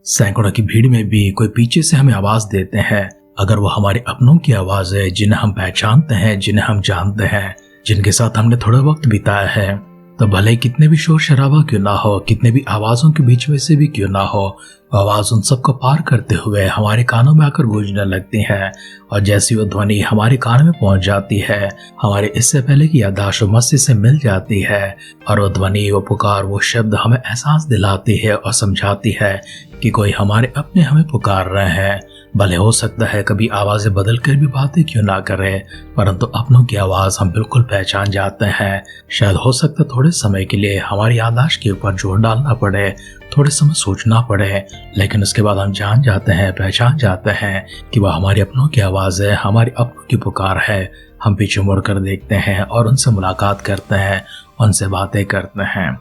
सैकड़ों की भीड़ में भी कोई पीछे से हमें आवाज देते हैं। अगर वो हमारे अपनों की आवाज है, जिन्हें हम पहचानते हैं, जिन्हें हम जानते हैं, जिनके साथ हमने थोड़ा वक्त बिताया है, तो भले ही कितने भी शोर शराबा क्यों ना हो, कितने भी आवाजों के बीच में से भी क्यों ना हो, आवाज उन सबको पार करते हुए हमारे कानों में आकर गूंजने लगती है। और जैसी वो ध्वनि हमारे कान में पहुंच जाती है, हमारे इससे पहले की याददाश्त मस्ती से मिल जाती है। और वो ध्वनि, वो पुकार, वो शब्द हमें एहसास दिलाती है और समझाती है कि कोई हमारे अपने हमें पुकार रहे हैं। भले हो सकता है कभी आवाजें बदल कर भी बातें क्यों ना करें, परंतु अपनों की आवाज हम बिल्कुल पहचान जाते हैं। शायद हो सकता है थोड़े समय के लिए हमारी याददाश्त के ऊपर जोर डालना पड़े, थोड़े समय सोचना पड़े, लेकिन उसके बाद हम जान जाते हैं, पहचान जाते हैं कि वह हमारे अपनों की आवाज है, हमारे अपनों की पुकार है। हम पीछे मुड़ कर देखते हैं और उनसे मुलाकात करते हैं, उनसे बातें करते हैं।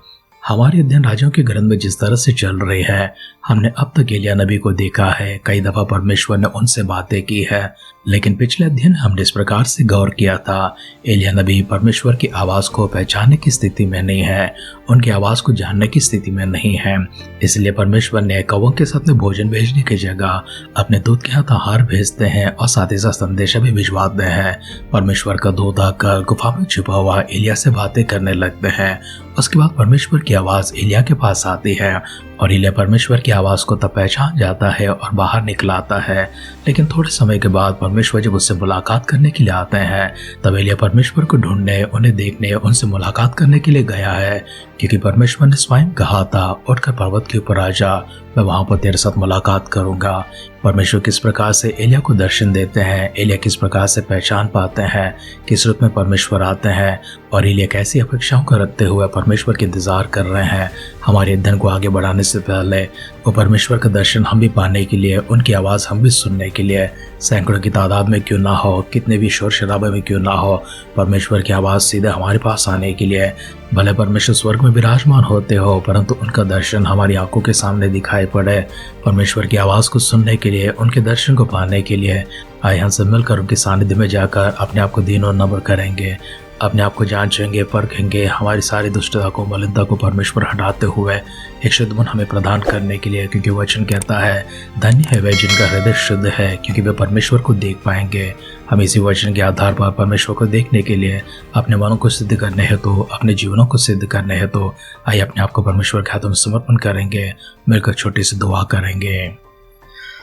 हमारे अध्ययन राजाओं के ग्रंथ में जिस तरह से चल रही है, हमने अब तक एलिया नबी को देखा है, कई दफा परमेश्वर ने उनसे बातें की है, लेकिन पिछले अध्ययन हमने इस प्रकार से गौर किया था, एलिया नबी परमेश्वर की आवाज को पहचानने की स्थिति में नहीं है, उनकी आवाज को जानने की स्थिति में नहीं है। इसलिए परमेश्वर ने कौवों के साथ में भोजन भेजने की जगह अपने दूत के हाथ आहार भेजते हैं और साथ ही साथ संदेशा भी भिजवाते हैं। परमेश्वर का दूत आकर गुफा में छुपा हुआ एलिया से बातें करने लगते हैं। उसके बाद परमेश्वर की आवाज एलिया के पास आती है और एलिया परमेश्वर की आवाज को तब पहचान जाता है और बाहर निकल आता है। लेकिन थोड़े समय के बाद परमेश्वर जब उससे मुलाकात करने के लिए आते हैं, तब एलिया परमेश्वर को ढूंढने, उन्हें देखने, उनसे मुलाकात करने के लिए गया है, क्योंकि परमेश्वर ने स्वयं कहा था, उठकर पर्वत के ऊपर आ जा, मैं वहां पर तेरे साथ मुलाकात करूंगा। परमेश्वर किस प्रकार से एलिया को दर्शन देते हैं, एलिया किस प्रकार से पहचान पाते हैं, किस रूप में परमेश्वर आते हैं, और एलिया कैसी अपेक्षाओं को रखते हुए परमेश्वर के इंतजार कर रहे हैं। हमारे अध्ययन को आगे बढ़ाने से पहले वो परमेश्वर का दर्शन हम भी पाने के लिए, उनकी आवाज़ हम भी सुनने के लिए, सैकड़ों की तादाद में क्यों ना हो, कितने भी शोर शराबे में क्यों ना हो, परमेश्वर की आवाज़ सीधे हमारे पास आने के लिए, भले परमेश्वर स्वर्ग में विराजमान होते हो, परंतु उनका दर्शन हमारी आंखों के सामने दिखाई पड़े। परमेश्वर की आवाज़ को सुनने के लिए, उनके दर्शन को पाने के लिए आइए हमसे मिलकर उनके सानिध्य में जाकर अपने आप को दीन और नम्र करेंगे, अपने आप को जांचेंगे, परखेंगे, हमारी सारी दुष्टता को, मलिनता को परमेश्वर हटाते हुए एक शुद्ध मन हमें प्रदान करने के लिए, क्योंकि वचन कहता है धन्य है वे जिनका हृदय शुद्ध है, क्योंकि वे परमेश्वर को देख पाएंगे। हम इसी वचन के आधार पर परमेश्वर को देखने के लिए, अपने मनों को सिद्ध करने हेतु, अपने जीवनों को सिद्ध करने हेतु आइए अपने आप को परमेश्वर के हाथों में समर्पण करेंगे, मिलकर छोटी सी दुआ करेंगे।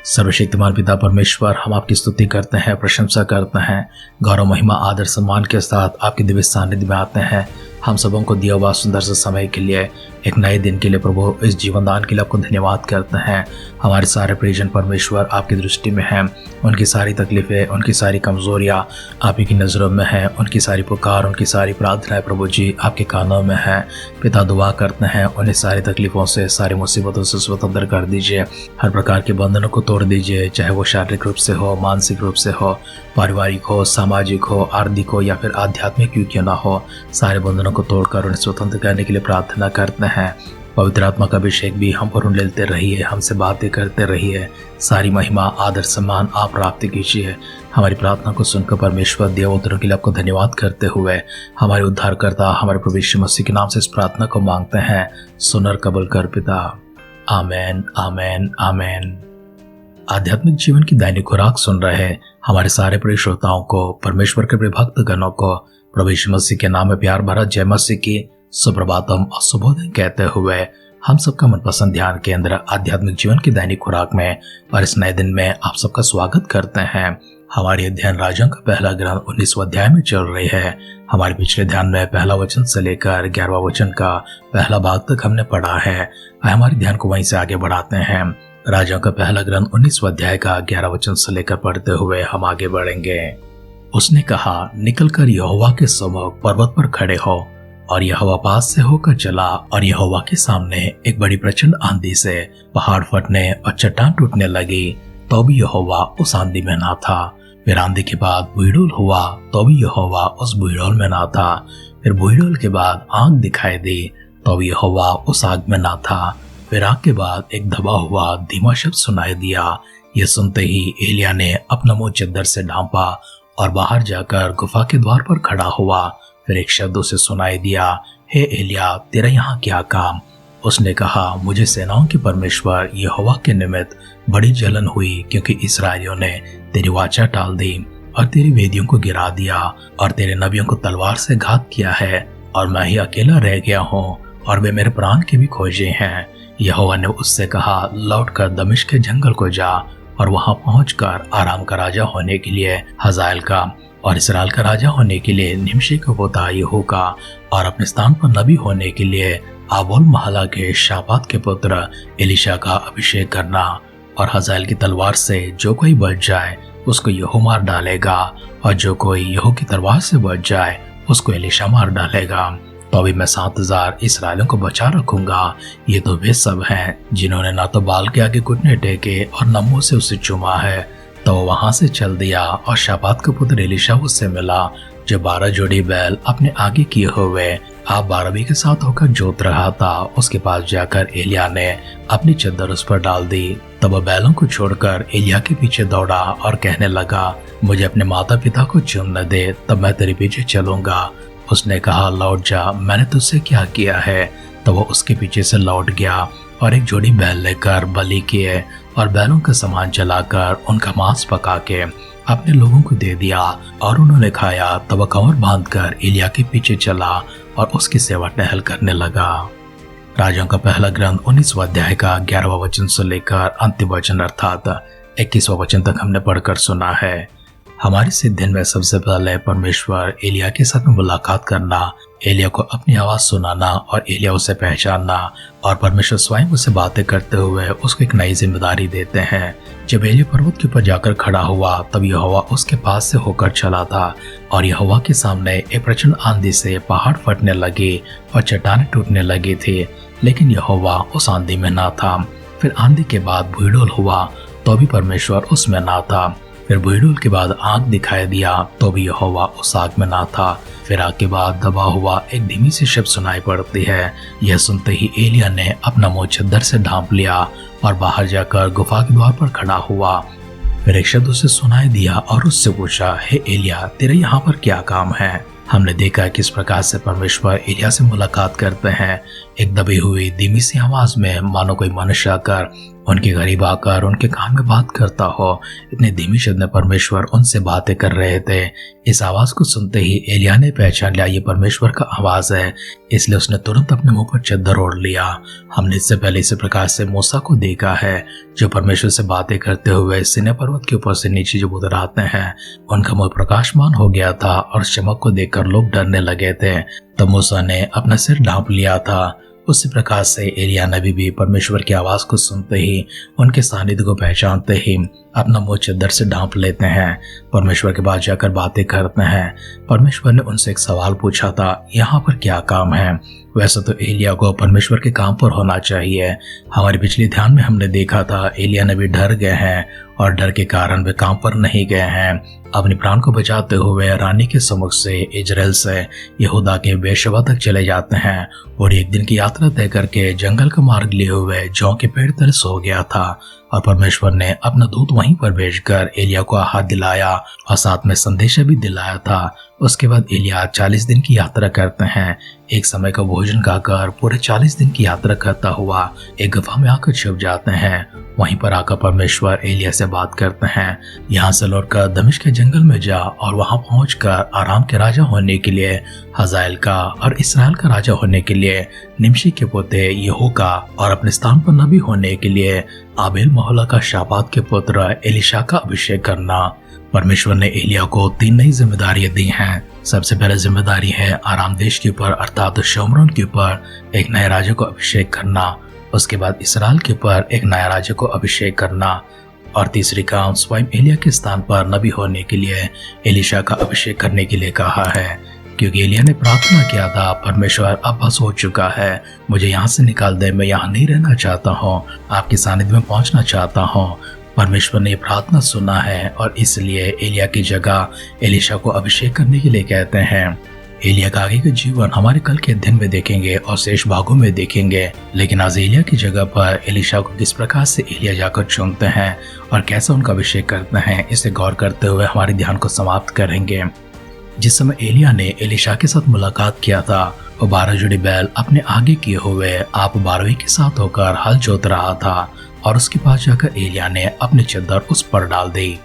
सर्वशक्तिमान पिता परमेश्वर, हम आपकी स्तुति करते हैं, प्रशंसा करते हैं, गौरव महिमा आदर सम्मान के साथ आपके दिव्य सानिध्य में आते हैं। हम सबों को दिया हुआ सुंदर से समय के लिए, एक नए दिन के लिए प्रभु, इस जीवन दान के लिए आपको धन्यवाद करते हैं। हमारे सारे परिजन परमेश्वर आपकी दृष्टि में हैं, उनकी सारी तकलीफें, उनकी सारी कमजोरियां आप ही की नज़रों में हैं, उनकी सारी पुकार, उनकी सारी प्रार्थनाएं प्रभु जी आपके कानों में हैं। पिता दुआ करते हैं उन्हें सारी तकलीफों से, सारी मुसीबतों से स्वतंत्र कर दीजिए, हर प्रकार के बंधनों को तोड़ दीजिए, चाहे वो शारीरिक रूप से हो, मानसिक रूप से हो, पारिवारिक हो, सामाजिक हो, आर्थिक हो या फिर आध्यात्मिक क्यों ना हो, सारे बंधनों को तोड़कर उन्हें स्वतंत्र करने के लिए प्रार्थना करते हैं। पवित्र आत्मा का अभिषेक भी हम पर लेते रहिए, हमसे बातें करते रहिए, सारी महिमा आदर सम्मान आप प्राप्त कीजिए। हमारी प्रार्थना को सुनकर परमेश्वर देवोत्तरों के लिए आपको धन्यवाद करते हुए हमारे उद्धारकर्ता हमारे प्रभु यीशु मसीह के नाम से इस प्रार्थना को मांगते हैं, सुनर कबूल कर पिता। आमेन, आमेन, आमेन। आध्यात्मिक जीवन की दैनिक खुराक सुन रहे हमारे सारे प्रिय श्रोताओं को, परमेश्वर के प्रिय भक्तगणों को प्रभु यीशु मसीह के नाम में प्यार भरा जय मसीह की सुप्रभातम और शुभोदय कहते हुए हम सबका मनपसंद ध्यान केंद्र आध्यात्मिक जीवन की दैनिक खुराक में और इस नए दिन में आप सबका स्वागत करते हैं। हमारी अध्ययन राजाओं का पहला ग्रंथ 19वां अध्याय में चल रही है। हमारे पिछले ध्यान में पहला वचन से लेकर 11वां वचन का पहला भाग तक हमने पढ़ा है। हमारे ध्यान को वहीं से आगे बढ़ाते हैं। राजाओं का पहला ग्रंथ 19वां अध्याय का 11 वचन से लेकर पढ़ते हुए हम आगे बढ़ेंगे। उसने कहा, निकलकर यहोवा के सम्मुख पर्वत पर खड़े हो। और यहोवा पास से होकर चला और यहोवा के सामने एक बड़ी प्रचंड आंधी से पहाड़ फटने और चट्टान टूटने लगी, तो भी यहोवा उस आंधी में ना था। फिर आंधी के बाद बुलडोल हुआ, तो भी यहोवा उस बुलडोल में ना था। फिर बुलडोल के बाद आग दिखाई दी, तो भी यहोवा उस आग में ना था। फिर आग के बाद एक दबा हुआ धीमा शब्द सुनाई दिया। यह सुनते ही एलिया ने अपना मुंह चद्दर से ढांपा और बाहर जाकर गुफा के द्वार पर खड़ा हुआ। फिर एक शब्द उसे सुनाई दिया, हे एलिया, तेरा यहाँ क्या काम? उसने कहा, मुझे सेनाओं के परमेश्वर यहोवा के निमित्त बड़ी जलन हुई, क्योंकि इस्राएलियों ने तेरी वाचा टाल दी और तेरी वेदियों को गिरा दिया और तेरे नबियों को तलवार से घात किया है, और मैं ही अकेला रह गया हूँ और वे मेरे प्राण के भी खोजे हैं। यहोवा ने उससे कहा, लौटकर दमिश्क के जंगल को जा और वहां पहुंचकर आराम का राजा होने के लिए हजाएल का और इसराइल का राजा होने के लिए निमशी के पोता यहू का और अपने स्थान पर नबी होने के लिए आबोल महला के शापात के पुत्र एलीशा का अभिषेक करना। और हजाएल की तलवार से जो कोई बच जाए उसको यहू मार डालेगा, और जो कोई यहू की तलवार से बच जाए उसको एलीशा मार डालेगा। तो अभी मैं 7,000 इसराइलियों को बचा रखूंगा। ये तो वे सब हैं जिन्होंने ना तो बाल के आगे घुटने टेके और न मुंह से उसे चूमा है। तो वो वहां से चल दिया और शापात का पुत्र एलीशा उससे मिला, जो 12 जोड़ी बैल अपने आगे किए हुए आप 12 के साथ होकर जोत रहा था। उसके पास जाकर एलिया ने अपनी चद्दर उस पर डाल दी। तब वह बैलों को छोड़कर एलिया के पीछे दौड़ा और कहने लगा, मुझे अपने माता पिता को चुनने दे, तब मैं तेरे पीछे चलूंगा। उसने कहा, लौट जा, मैंने तुझसे क्या किया है? तो वो उसके पीछे से लौट गया और एक जोड़ी बैल लेकर बलि किए और बैलों का सामान जलाकर उनका मांस पका के अपने लोगों को दे दिया और उन्होंने खाया। तब वह कमर बांधकर एलिया के पीछे चला और उसकी सेवा टहल करने लगा। राजाओं का पहला ग्रंथ 19वां अध्याय का 11वां वचन से लेकर अंतिम वचन अर्थात 21वां वचन तक हमने पढ़कर सुना है। हमारे सिद्ध दिन में सबसे पहले परमेश्वर एलिया के साथ में मुलाकात करना, एलिया को अपनी आवाज सुनाना और एलिया उसे पहचानना, और परमेश्वर स्वयं उसे बातें करते हुए उसको एक नई जिम्मेदारी देते हैं। जब एलिया पर्वत के ऊपर जाकर खड़ा हुआ तब यहोवा उसके पास से होकर चला था, और यहोवा के सामने एक प्रचंड आंधी से पहाड़ फटने लगे और चट्टानें टूटने लगी थी, लेकिन यहोवा उस आंधी में ना था। फिर आंधी के बाद भूडोल हुआ तो भी परमेश्वर उसमें ना था। फिर भूडोल के बाद आग दिखाई दिया तो भी यहोवा उस आग में ना था। फिर आग के बाद दबा हुआ एक धीमी सी शब्द सुनाई पड़ती है। यह सुनते ही एलिया ने अपना मुंह चद्दर से ढांप लिया और बाहर जाकर गुफा के द्वार पर खड़ा हुआ। फिर एक शब्द उसे सुनाई दिया और उससे पूछा, हे एलिया, तेरा यहाँ पर क्या काम है? हमने देखा किस प्रकार से परमेश्वर एलिया से मुलाकात करते हैं। एक दबी हुई धीमी सी आवाज में, मानो कोई मनुष्य आकर उनके करीब आकर उनके कान में बात करता हो। इतने धीमी शब्द में परमेश्वर उनसे बातें कर रहे थे। इस आवाज को सुनते ही एलिया ने पहचान लिया ये परमेश्वर का आवाज है, इसलिए उसने तुरंत अपने मुंह पर चद्दर ओढ़ लिया। हमने इससे पहले इसी प्रकार से मूसा को देखा है, जो परमेश्वर से बातें करते हुए सीनै पर्वत के ऊपर से नीचे जब उतर आते हैं, उनका मुंह प्रकाशमान हो गया था और चमक को देखकर लोग डरने लगे थे। तब मूसा ने अपना सिर ढांप लिया था। उसी प्रकार से एलिया नबी भी परमेश्वर की आवाज को सुनते ही, उनके सानिध्य को पहचानते ही अपना मुंह चद्दर से ढांप लेते हैं। परमेश्वर के पास जाकर बातें करते हैं। परमेश्वर ने उनसे एक सवाल पूछा था, यहाँ पर क्या काम है? वैसे तो एलिया को परमेश्वर के काम पर होना चाहिए। हमारे पिछले ध्यान में हमने देखा था एलिया नबी डर गए हैं और डर के कारण वे काम पर नहीं गए हैं। अपने प्राण को बचाते हुए रानी के सम्मुख से इजराइल से यहूदा के बेशवा तक चले जाते हैं और एक दिन की यात्रा तय करके जंगल का मार्ग लिए हुए जौ के पेड़ तले सो गया था। और परमेश्वर ने अपना दूत वहीं पर भेजकर एलिया को आहार दिलाया और साथ में संदेशा भी दिलाया था। उसके बाद एलिया 40 दिन की यात्रा करते हैं। एक समय का भोजन खाकर पूरे 40 दिन की यात्रा करता हुआ एक गुफा में आकर छुप जाते हैं। वहीं पर आकर परमेश्वर एलिया से बात करते हैं, यहाँ से लौटकर दमिश्क के जंगल में जा और वहां पहुंचकर आराम के राजा होने के लिए हजाएल का और इसराइल का राजा होने के लिए निमशी के पोते यहू का और अपने स्थान पर नबी होने के लिए आबेल महला का शापात के पुत्र एलीशा का अभिषेक करना। परमेश्वर ने एलिया को 3 नई जिम्मेदारियां दी हैं। सबसे पहले जिम्मेदारी है आराम देश के ऊपर अर्थात शोमरोन के ऊपर एक नए राजा को अभिषेक करना। उसके बाद इसराइल के ऊपर एक नया राजा को अभिषेक करना, और तीसरी काम स्वयं एलिया के स्थान पर नबी होने के लिए एलीशा का अभिषेक करने के लिए कहा है। क्योंकि एलिया ने प्रार्थना किया था, परमेश्वर अब बस हो चुका है, मुझे यहाँ से निकाल दे, मैं यहाँ नहीं रहना चाहता हूँ, आपके सानिध्य में पहुँचना चाहता हूँ। परमेश्वर ने प्रार्थना सुना है और इसलिए एलिया की जगह एलीशा को अभिषेक करने के लिए कहते हैं। एलिया का आगे का जीवन हमारे कल के अध्ययन में देखेंगे और शेष भागों में देखेंगे, लेकिन आज एलिया की जगह पर एलीशा को किस प्रकार से एलिया जाकर चुनते हैं और कैसे उनका अभिषेक करते हैं, इसे गौर करते हुए हमारे ध्यान को समाप्त करेंगे। जिस समय एलिया ने एलीशा के साथ मुलाकात किया था वो 12 जोड़ी बैल अपने आगे किए हुए आप 12वीं के साथ होकर हल जोत रहा था और उसके पास जाकर एलिया ने अपनी चद्दर उस पर डाल दी।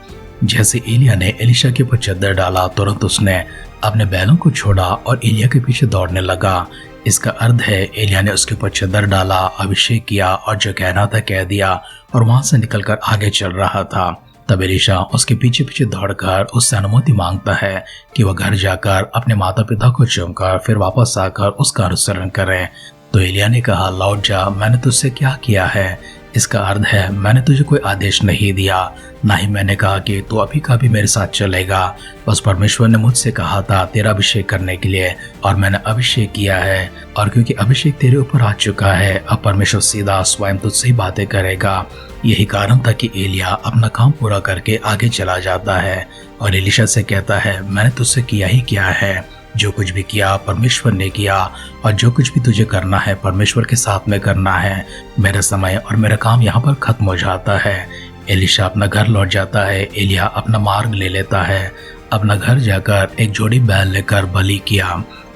जैसे एलिया ने एलीशा के ऊपर चद्दर डाला, तुरंत उसने अपने बैलों को छोड़ा और एलिया के पीछे दौड़ने लगा। इसका अर्थ है एलिया ने उसके ऊपर चद्दर डाला, अभिषेक किया और जो कहना था कह दिया और वहां से निकलकर आगे चल रहा था। तब एलीशा उसके पीछे पीछे दौड़कर उससे अनुमति मांगता है कि वह घर जाकर अपने माता पिता को चूमकर फिर वापस आकर उसका अनुसरण करे। तो एलिया ने कहा, लौट जा, मैंने तुझसे क्या किया है? इसका अर्थ है मैंने तुझे कोई आदेश नहीं दिया, ना ही मैंने कहा कि तू अभी का भी मेरे साथ चलेगा। बस परमेश्वर ने मुझसे कहा था तेरा अभिषेक करने के लिए और मैंने अभिषेक किया है, और क्योंकि अभिषेक तेरे ऊपर आ चुका है, अब परमेश्वर सीधा स्वयं तुझसे ही बातें करेगा। यही कारण था कि एलिया अपना काम पूरा करके आगे चला जाता है और एलीशा से कहता है, मैंने तुझसे किया ही क्या है, जो कुछ भी किया परमेश्वर ने किया, और जो कुछ भी तुझे करना है परमेश्वर के साथ में करना है। मेरा समय और मेरा काम यहाँ पर खत्म हो जाता है। एलीशा अपना घर लौट जाता है। एलिया अपना मार्ग ले लेता है। अपना घर जाकर एक जोड़ी बैल लेकर बलि किया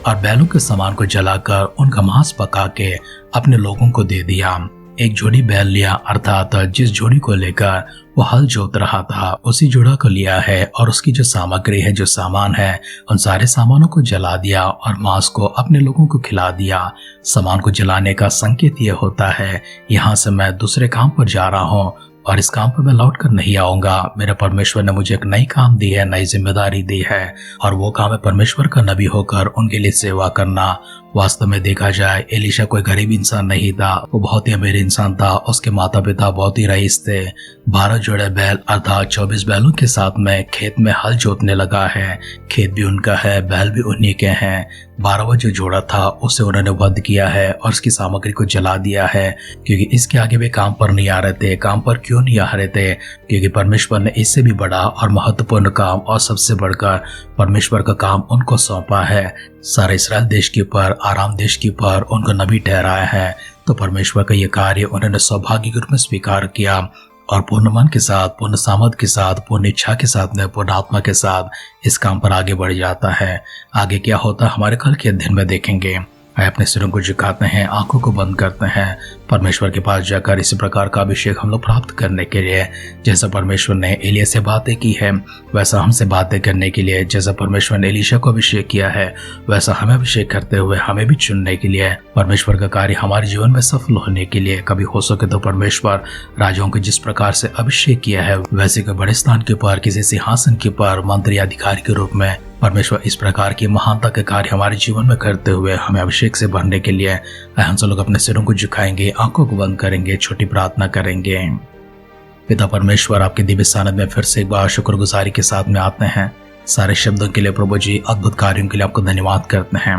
और बैलों के सामान को जलाकर उनका मांस पका के अपने लोगों को दे दिया। एक जोड़ी बैल लिया, अर्थात जिस जोड़ी को लेकर वो हल जोत रहा था उसी जोड़ा को लिया है और उसकी जो सामग्री है, जो सामान है, उन सारे सामानों को जला दिया और मांस को अपने लोगों को खिला दिया। सामान को जलाने का संकेत ये होता है, यहाँ से मैं दूसरे काम पर जा रहा हूँ और इस काम पर मैं लौट कर नहीं आऊंगा। मेरे परमेश्वर ने मुझे एक नई काम दी है, नई जिम्मेदारी दी है, और वो काम है परमेश्वर का नबी होकर उनके लिए सेवा करना। वास्तव में देखा जाए एलीशा कोई गरीब इंसान नहीं था, वो बहुत ही अमीर इंसान था। उसके माता पिता बहुत ही रईस थे। 12 जोड़े बैल अर्थात 24 बैलों के साथ में खेत में हल जोतने लगा है। खेत भी उनका है, बैल भी उन्हीं के हैं। 12वां जो जोड़ा था उसे उन्होंने वध किया है और उसकी सामग्री को जला दिया है, क्योंकि इसके आगे वे काम पर नहीं आ रहे थे। काम पर क्यों नहीं आ रहे थे? क्योंकि परमेश्वर ने इससे भी बड़ा और महत्वपूर्ण काम और सबसे बढ़कर परमेश्वर का काम उनको सौंपा है। सारे इस्राएल देश के ऊपर, आराम देश के ऊपर उनको नबी ठहराया है। तो परमेश्वर का ये कार्य उन्होंने सौभाग्य के रूप में स्वीकार किया और पूर्ण मन के साथ, पूर्ण सामर्थ के साथ, पूर्ण इच्छा के साथ में, पूर्ण आत्मा के साथ इस काम पर आगे बढ़ जाता है। आगे क्या होता है हमारे कल के अध्ययन में देखेंगे। आइए अपने सिरों को झुकाते हैं, आंखों को बंद करते हैं, परमेश्वर के पास जाकर इसी प्रकार का अभिषेक हम लोग प्राप्त करने के लिए, जैसा परमेश्वर ने एलिया से बातें की है वैसा हमसे बातें करने के लिए, जैसा परमेश्वर ने एलीशा को अभिषेक किया है वैसा हमें अभिषेक करते हुए हमें भी चुनने के लिए, परमेश्वर का कार्य हमारे जीवन में सफल होने के लिए। कभी हो सके तो परमेश्वर राजाओं को जिस प्रकार से अभिषेक किया है वैसे के बड़े स्थान के ऊपर, किसी सिंहासन के ऊपर मंत्री अधिकारी के रूप में परमेश्वर इस प्रकार की महानता के कार्य हमारे जीवन में करते हुए हमें अभिषेक से भरने के लिए हम सब लोग अपने सिरों को झुकाएंगे, आंखों को बंद करेंगे, छोटी प्रार्थना करेंगे। पिता परमेश्वर, आपके दिव्य सानिध्य में फिर से एक बार शुक्रगुजारी के साथ में आते हैं। सारे शब्दों के लिए प्रभु जी, अद्भुत कार्यों के लिए आपको धन्यवाद करते हैं।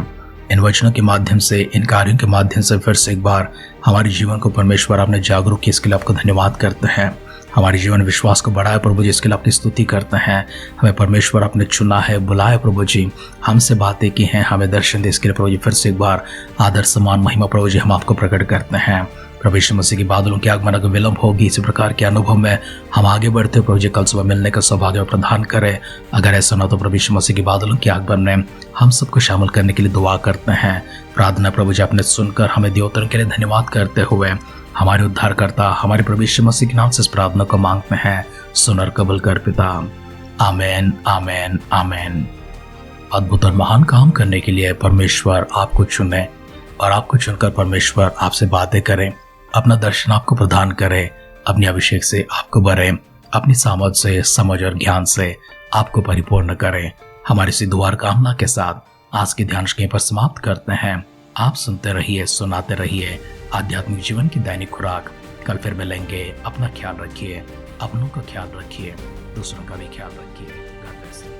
इन वचनों के माध्यम से, इन कार्यों के माध्यम से फिर से एक बार हमारे जीवन को परमेश्वर आपने जागरूक किया, इसके लिए आपको धन्यवाद करते हैं। हमारे जीवन विश्वास को बढ़ाया प्रभु जी, इसके लिए आपकी स्तुति करते हैं। हमें परमेश्वर आपने चुना है, बुलाया प्रभु जी, हमसे बातें की हैं, हमें दर्शन दे, इसके लिए प्रभु जी फिर से एक बार आदर सम्मान महिमा प्रभु जी हम आपको प्रकट करते हैं। प्रभु यीशु मसीह के बादलों के आगमन का विलंब होगी, इसी प्रकार के अनुभव में हम आगे बढ़ते प्रभु जी कल सुबह मिलने का सौभाग्य प्रदान करें। अगर ऐसा ना तो प्रभु यीशु मसीह के बादलों के आगमन में हम सबको शामिल करने के लिए दुआ करते हैं। प्रार्थना प्रभु जी आपने सुनकर हमें दियोतन के लिए धन्यवाद करते हुए हमारे उद्धारकर्ता हमारे प्रभु यीशु मसीह के नाम से इस प्रार्थना को मांगते हैं। सुनर कबूल कर पिता। आमेन, आमेन, आमेन। अद्भुत और महान काम करने के लिए परमेश्वर आपको चुने और आपको चुनकर परमेश्वर आपसे बातें करें, अपना दर्शन आपको प्रदान करे, अपने अभिषेक से आपको भरे, अपनी सामर्थ से, समझ और ज्ञान से आपको परिपूर्ण करे। हमारी सी दुआ और कामना के साथ आज के ध्यान यहीं पर समाप्त करते हैं। आप सुनते रहिए, सुनाते रहिए आध्यात्मिक जीवन की दैनिक खुराक। कल फिर मिलेंगे। अपना ख्याल रखिए, अपनों का ख्याल रखिए, दूसरों का भी ख्याल रखिए। God bless you.